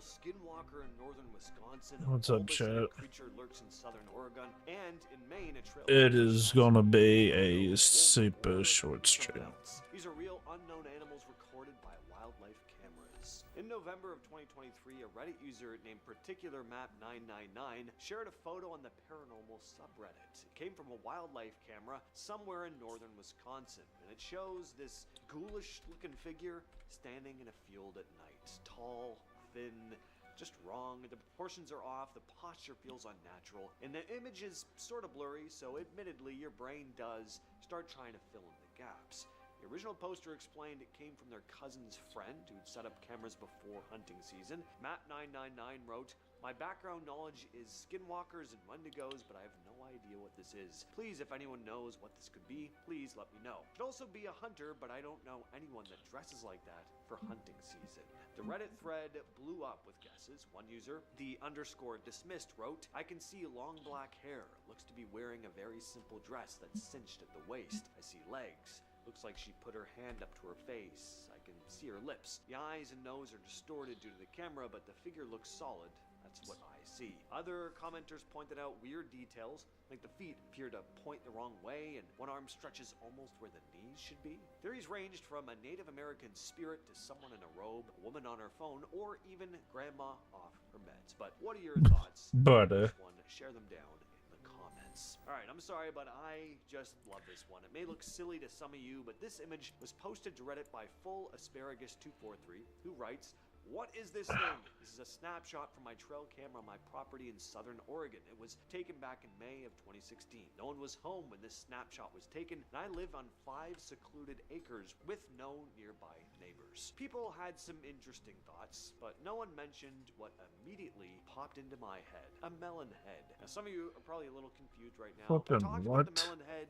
skinwalker in northern Wisconsin, What's a up, bulbous chat? creature lurks in southern Oregon, and in Maine, a trail It camera is snaps gonna a be photo a of super wolf short or something stream. else. These are real unknown animals recorded by wildlife cameras. In November of 2023, a Reddit user named Particular Map 999 shared a photo on the paranormal subreddit. It came from a wildlife camera somewhere in northern Wisconsin, and it shows this ghoulish-looking figure standing in a field at night. Tall, thin, just wrong. The proportions are off, the posture feels unnatural, and the image is sort of blurry, so admittedly your brain does start trying to fill in the gaps. The original poster explained it came from their cousin's friend who'd set up cameras before hunting season. Matt999 wrote, "My background knowledge is skinwalkers and wendigos, but I have no idea what this is. Please, if anyone knows what this could be, please let me know. Could also be a hunter, but I don't know anyone that dresses like that for hunting season." The Reddit thread blew up with guesses. One user, _dismissed, wrote, "I can see long black hair. Looks to be wearing a very simple dress that's cinched at the waist. I see legs. Looks like she put her hand up to her face. I can see her lips. The eyes and nose are distorted due to the camera, but the figure looks solid. That's what I see." Other commenters pointed out weird details, like the feet appear to point the wrong way and one arm stretches almost where the knees should be. Theories ranged from a Native American spirit to someone in a robe, a woman on her phone, or even grandma off her meds. But what are your thoughts But on this one? Share them down in the comments. Alright, I'm sorry, but I just love this one. It may look silly to some of you, but this image was posted to Reddit by Full Asparagus 243, who writes, "What is this thing? This is a snapshot from my trail camera on my property in southern Oregon. It was taken back in May of 2016. No one was home when this snapshot was taken, and I live on 5 secluded acres with no nearby neighbors." People had some interesting thoughts, but no one mentioned what immediately popped into my head: a melon head. Now, some of you are probably a little confused right now. I've fucking talked about the what? melon head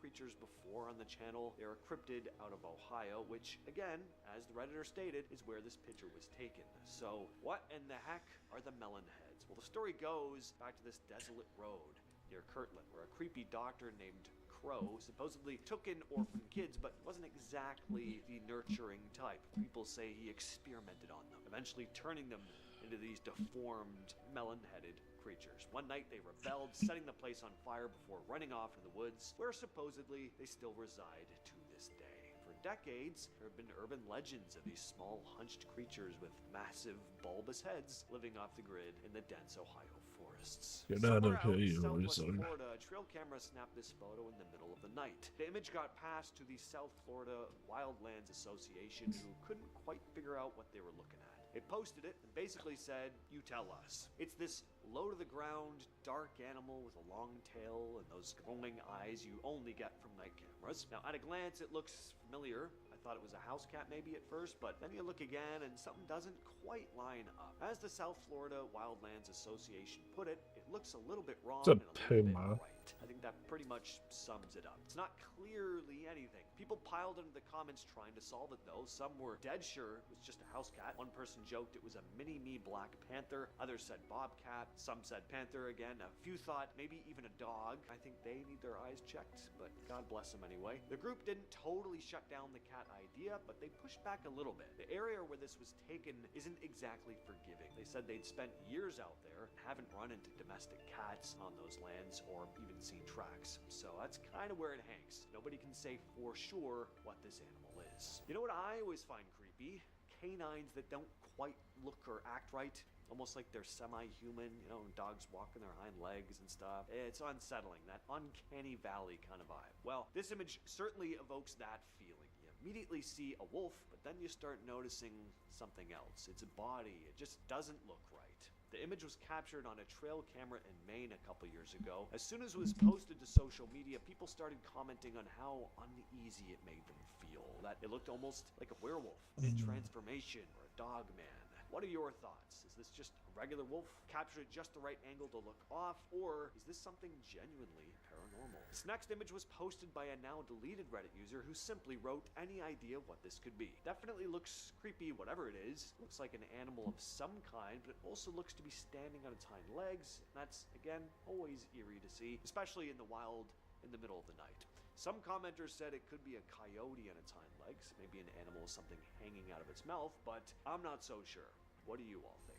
creatures before on the channel. They're a cryptid out of Ohio, which, again, as the Redditor stated, is where this picture was taken. So, what in the heck are the melon heads? Well, the story goes back to this desolate road near Kirtland, where a creepy doctor named Crow supposedly took in orphan kids, but wasn't exactly the nurturing type. People say he experimented on them, eventually turning them into these deformed, melon-headed creatures. One night they rebelled, setting the place on fire before running off into the woods, where supposedly they still reside to this day. For decades, there have been urban legends of these small, hunched creatures with massive, bulbous heads living off the grid in the dense Ohio forests. Get out Somewhere of here, out in you southwest wizard. Florida, a trail camera snapped this photo in the middle of the night. The image got passed to the South Florida Wildlands Association, who couldn't quite figure out what they were looking at. It posted it and basically said, "You tell us." It's this low-to-the-ground, dark animal with a long tail and those glowing eyes you only get from night cameras. Now, at a glance, it looks familiar. I thought it was a house cat maybe at first, but then you look again and something doesn't quite line up. As the South Florida Wildlands Association put it, it looks a little bit wrong It's a and a little bit puma. right. I think that pretty much sums it up. It's not clearly anything. People piled into the comments trying to solve it, though. Some were dead sure it was just a house cat. One person joked it was a mini-me black panther. Others said bobcat. Some said panther again. A few thought maybe even a dog. I think they need their eyes checked, but God bless them anyway. The group didn't totally shut down the cat idea, but they pushed back a little bit. The area where this was taken isn't exactly forgiving. They said they'd spent years out there and haven't run into domestic cats on those lands or even seen tracks. So that's kind of where it hangs. Nobody can say for sure what this animal is. You know what I always find creepy? Canines that don't quite look or act right. Almost like they're semi-human, you know, dogs walking their hind legs and stuff. It's unsettling, that uncanny valley kind of vibe. Well, this image certainly evokes that feeling. You immediately see a wolf, but then you start noticing something else. Its body, it just doesn't look right. The image was captured on a trail camera in Maine a couple years ago. As soon as it was posted to social media, people started commenting on how uneasy it made them feel. That it looked almost like a werewolf, mid-transformation, or a dog man. What are your thoughts? Is this just a regular wolf captured at just the right angle to look off, or is this something genuinely paranormal? This next image was posted by a now deleted Reddit user who simply wrote any idea what this could be. Definitely looks creepy, whatever it is. Looks like an animal of some kind, but it also looks to be standing on its hind legs. And that's, again, always eerie to see, especially in the wild in the middle of the night. Some commenters said it could be a coyote on its hind legs, maybe an animal with something hanging out of its mouth, but I'm not so sure. What do you all think?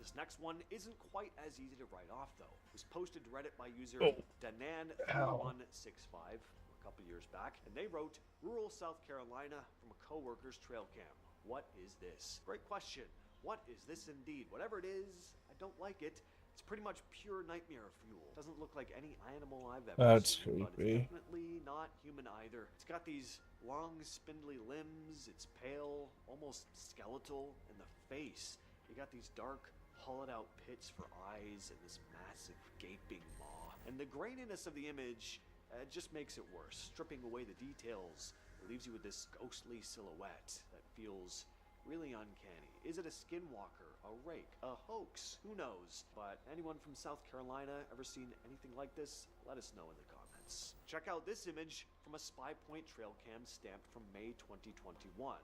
This next one isn't quite as easy to write off though. It was posted to Reddit by user day-95 a couple years back, and they wrote, "Rural South Carolina from a co-worker's trail cam. What is this?" Great question. What is this indeed? Whatever it is, I don't like it. It's pretty much pure nightmare fuel. Doesn't look like any animal I've ever seen, but it's definitely not human either. It's got these long, spindly limbs. It's pale, almost skeletal, and the face. You got these dark, hollowed-out pits for eyes and this massive, gaping maw. And the graininess of the image just makes it worse. Stripping away the details, it leaves you with this ghostly silhouette that feels really uncanny. Is it a skinwalker, a rake, a hoax? Who knows? But anyone from South Carolina ever seen anything like this? Let us know in the comments. Check out this image from a Spy Point trail cam stamped from May 2021.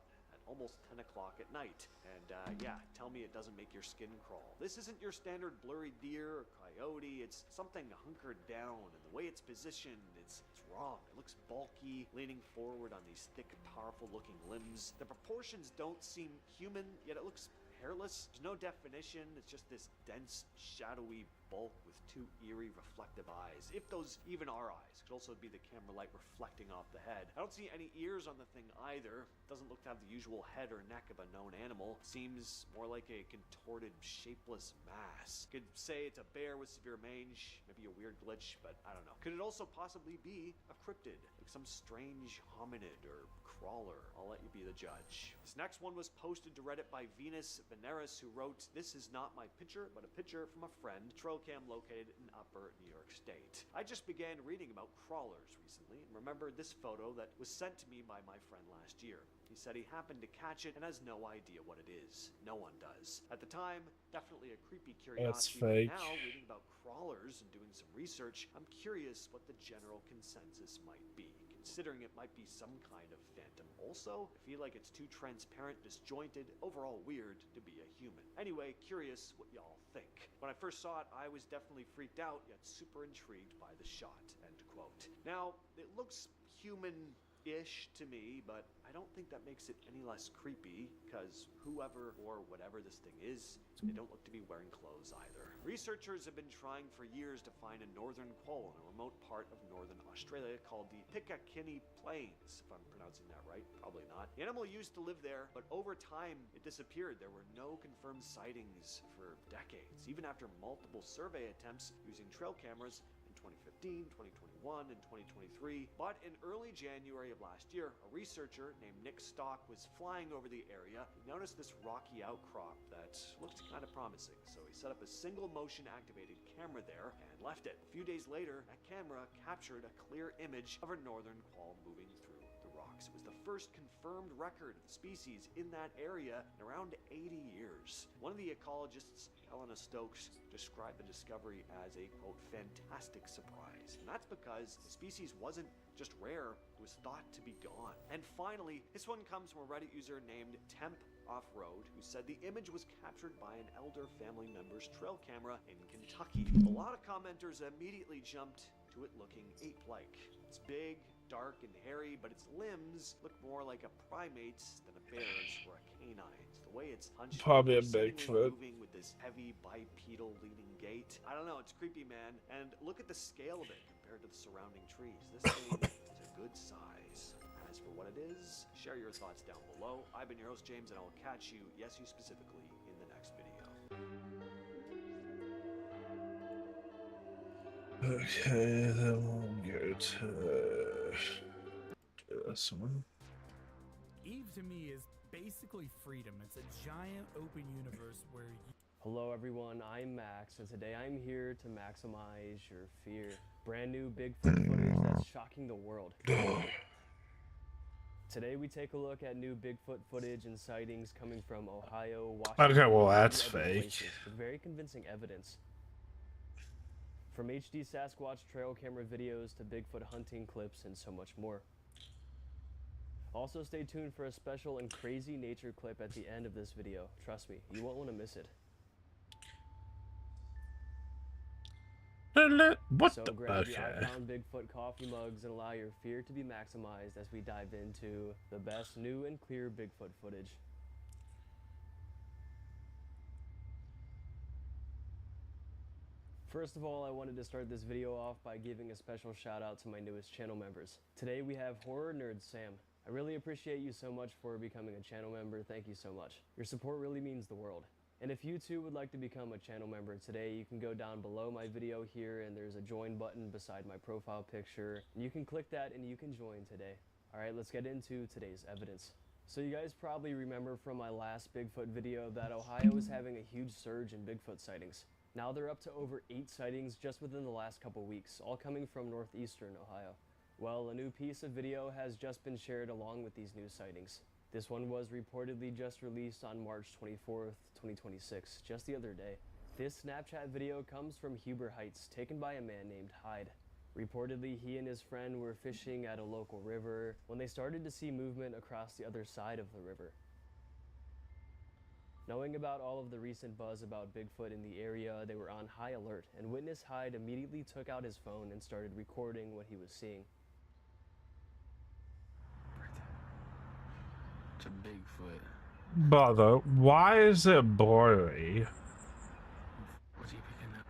Almost 10 o'clock at night. And yeah, tell me it doesn't make your skin crawl. This isn't your standard blurry deer or coyote. It's something hunkered down, and the way it's positioned, it's wrong. It looks bulky, leaning forward on these thick, powerful looking limbs. The proportions don't seem human, yet it looks hairless. There's no definition. It's just this dense, shadowy bulk with two eerie, reflective eyes. If those even are eyes. Could also be the camera light reflecting off the head. I don't see any ears on the thing either. Doesn't look to have the usual head or neck of a known animal. Seems more like a contorted, shapeless mass. Could say it's a bear with severe mange, maybe a weird glitch, but I don't know. Could it also possibly be a cryptid, like some strange hominid or crawler? I'll let you be the judge. This next one was posted to Reddit by Venus Veneris, who wrote, "This is not my picture, but a picture from a friend, trail cam located in upper New York State. I just began reading about crawlers recently and remembered this photo that was sent to me by my friend last year. He said he happened to catch it and has no idea what it is. No one does. At the time, definitely a creepy curiosity. That's fake. But now, reading about crawlers and doing some research, I'm curious what the general consensus might be. Considering it might be some kind of phantom. Also, I feel like it's too transparent, disjointed, overall weird to be a human. Anyway, curious what y'all think. When I first saw it, I was definitely freaked out, yet super intrigued by the shot." End quote. Now, it looks human-ish to me, but I don't think that makes it any less creepy, because whoever or whatever this thing is, they don't look to be wearing clothes either. Researchers have been trying for years to find a northern quoll in a remote part of northern Australia called the Picatinny Plains, if I'm pronouncing that right, probably not. The animal used to live there, but over time it disappeared. There were no confirmed sightings for decades, even after multiple survey attempts using trail cameras in 2015, 2021, and 2023. But in early January of last year, a researcher named Nick Stock was flying over the area. He noticed this rocky outcrop that looked kind of promising, so he set up a single motion activated camera there and left it. A few days later, that camera captured a clear image of a northern quoll moving through the rocks. It was the first confirmed record of the species in that area in around 80 years. One of the ecologists, Helena Stokes, described the discovery as a, quote, fantastic surprise. And that's because the species wasn't just rare, it was thought to be gone. And finally, this one comes from a Reddit user named Temp Off-Road, who said the image was captured by an elder family member's trail camera in Kentucky. A lot of commenters immediately jumped to it looking ape-like. It's big, dark, and hairy, but its limbs look more like a primate's than a bear's or a canine's. The way it's hunched, Probably a seemingly Bigfoot. moving with this heavy bipedal leaning gait. I don't know, it's creepy, man. And look at the scale of it compared to the surrounding trees. This thing is a good size. As for what it is, share your thoughts down below. I've been your host, James, and I'll catch you, yes, you specifically, in the next video. Okay, then we'll go to this one. Eve to me is basically freedom. It's a giant open universe where you... Hello everyone, I'm Max, and today I'm here to maximize your fear. Brand new Bigfoot footage that's shocking the world. Today we take a look at new Bigfoot footage and sightings coming from Ohio, Washington, Okay, well that's and other fake. places with very convincing evidence. From HD Sasquatch trail camera videos to Bigfoot hunting clips and so much more. Also stay tuned for a special and crazy nature clip at the end of this video. Trust me, you won't want to miss it. What So the? grab your Okay. I Found Bigfoot coffee mugs and allow your fear to be maximized as we dive into the best new and clear Bigfoot footage. First of all, I wanted to start this video off by giving a special shout out to my newest channel members. Today we have Horror Nerd Sam. I really appreciate you so much for becoming a channel member. Thank you so much. Your support really means the world. And if you too would like to become a channel member today, you can go down below my video here and there's a join button beside my profile picture. And you can click that and you can join today. Alright, let's get into today's evidence. So you guys probably remember from my last Bigfoot video that Ohio is having a huge surge in Bigfoot sightings. Now they're up to over 8 sightings just within the last couple weeks, all coming from northeastern Ohio. Well, a new piece of video has just been shared along with these new sightings. This one was reportedly just released on March 24th, 2026, just the other day. This Snapchat video comes from Huber Heights, taken by a man named Hyde. Reportedly, he and his friend were fishing at a local river when they started to see movement across the other side of the river. Knowing about all of the recent buzz about Bigfoot in the area, they were on high alert, and witness Hyde immediately took out his phone and started recording what he was seeing. It's a Bigfoot. Brother, why is it blurry? What's he picking up?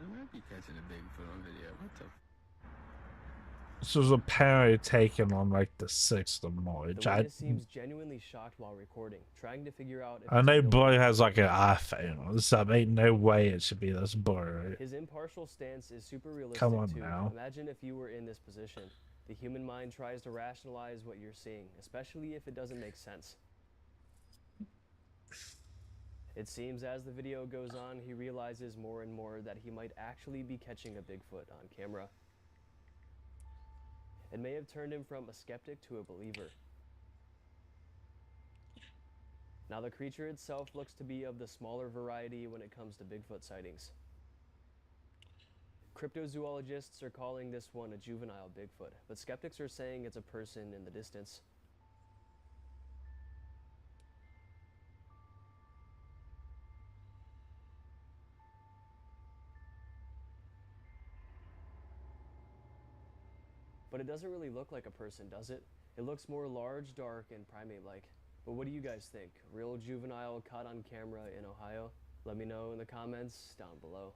You might be catching a Bigfoot on video. What the? This was apparently taken on like the 6th of March. The witness seems genuinely shocked while recording, trying to figure out if I know blurry has like an iPhone, so ain't no way it should be this blurry. His impartial stance is super realistic. Come on too. now. Imagine if you were in this position. The human mind tries to rationalize what you're seeing, especially if it doesn't make sense. It seems as the video goes on, he realizes more and more that he might actually be catching a Bigfoot on camera. It may have turned him from a skeptic to a believer. Now the creature itself looks to be of the smaller variety when it comes to Bigfoot sightings. Cryptozoologists are calling this one a juvenile Bigfoot, but skeptics are saying it's a person in the distance. But it doesn't really look like a person, does it? It looks more large, dark, and primate-like. But what do you guys think? Real juvenile caught on camera in Ohio? Let me know in the comments down below.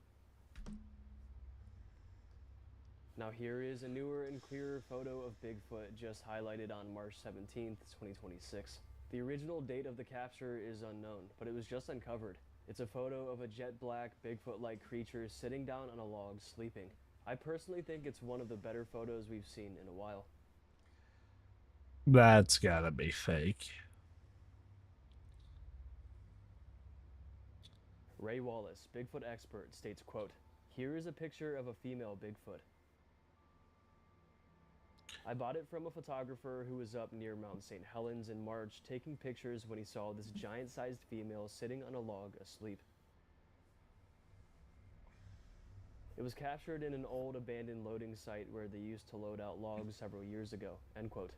Now here is a newer and clearer photo of Bigfoot just highlighted on March 17th, 2026. The original date of the capture is unknown, but it was just uncovered. It's a photo of a jet black Bigfoot-like creature sitting down on a log sleeping. I personally think it's one of the better photos we've seen in a while. That's gotta be fake. Ray Wallace, Bigfoot expert, states, quote, "Here is a picture of a female Bigfoot. I bought it from a photographer who was up near Mount St. Helens in March taking pictures when he saw this giant-sized female sitting on a log asleep. It was captured in an old abandoned loading site where they used to load out logs several years ago," end quote.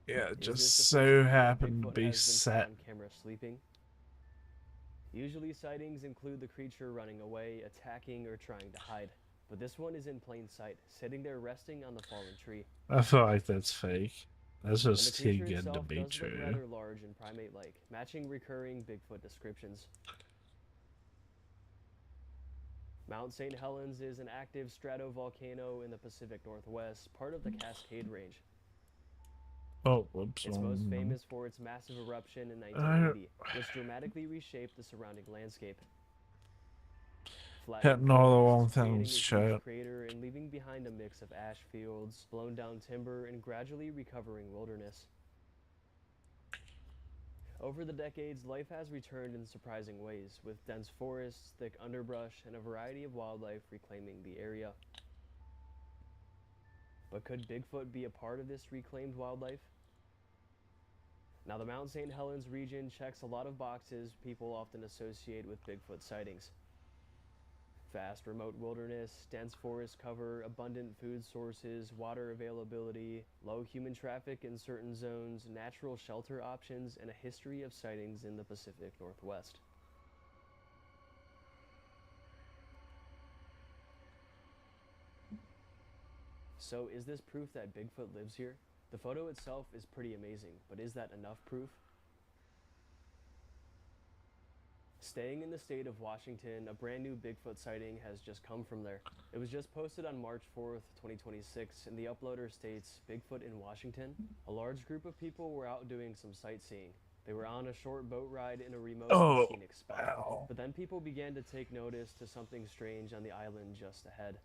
Yeah, it Is just this the so first time happened to Bigfoot be has been caught set. on camera sleeping? Usually sightings include the creature running away, attacking, or trying to hide. But this one is in plain sight, sitting there resting on the fallen tree. I feel like that's fake. That's And the just too creature good to itself be does look true. rather large and primate-like, matching recurring Bigfoot descriptions. Mount St. Helens is an active stratovolcano in the Pacific Northwest, part of the Cascade Range. Oh, whoops. It's most famous for its massive eruption in 1980, which dramatically reshaped the surrounding landscape. Hitting all the wrong creating a things, huge chat. crater and leaving behind a mix of ash fields, blown down timber, and gradually recovering wilderness. Over the decades, life has returned in surprising ways, with dense forests, thick underbrush, and a variety of wildlife reclaiming the area. But could Bigfoot be a part of this reclaimed wildlife? Now, the Mount St. Helens region checks a lot of boxes people often associate with Bigfoot sightings. Vast remote wilderness, dense forest cover, abundant food sources, water availability, low human traffic in certain zones, natural shelter options, and a history of sightings in the Pacific Northwest. So is this proof that Bigfoot lives here? The photo itself is pretty amazing, but is that enough proof? Staying in the state of Washington, a brand new Bigfoot sighting has just come from there. It was just posted on March 4th, 2026, and the uploader states, Bigfoot in Washington? A large group of people were out doing some sightseeing. They were on a short boat ride in a remote and scenic spot. Ow. But then people began to take notice to something strange on the island just ahead.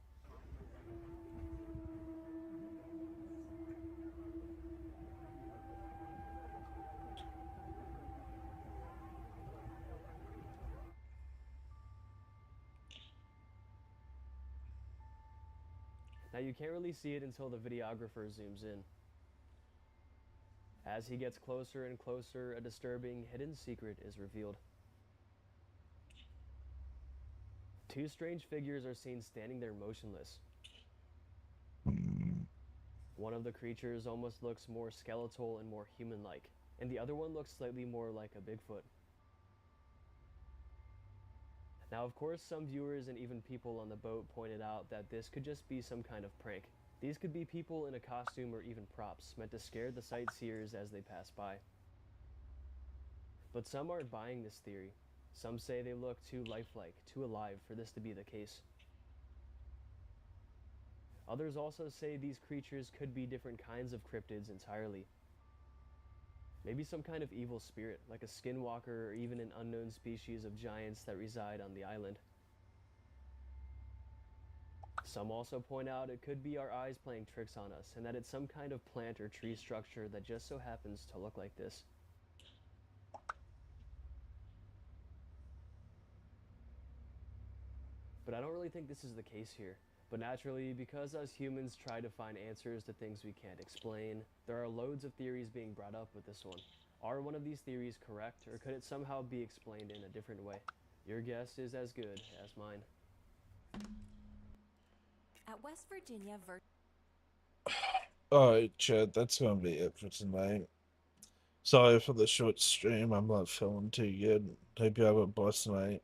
Now you can't really see it until the videographer zooms in. As he gets closer and closer, a disturbing hidden secret is revealed. Two strange figures are seen standing there motionless. One of the creatures almost looks more skeletal and more human-like, and the other one looks slightly more like a Bigfoot. Now, of course, some viewers and even people on the boat pointed out that this could just be some kind of prank. These could be people in a costume or even props, meant to scare the sightseers as they pass by. But some aren't buying this theory. Some say they look too lifelike, too alive for this to be the case. Others also say these creatures could be different kinds of cryptids entirely. Maybe some kind of evil spirit, like a skinwalker or even an unknown species of giants that reside on the island. Some also point out it could be our eyes playing tricks on us, and that it's some kind of plant or tree structure that just so happens to look like this. But I don't really think this is the case here. But naturally, because us humans try to find answers to things we can't explain, there are loads of theories being brought up with this one. Are one of these theories correct, or could it somehow be explained in a different way? Your guess is as good as mine. At West Virginia, Alright, Chad, that's gonna be it for tonight. Sorry for the short stream. I'm not feeling too good. Hope you have a blessed night.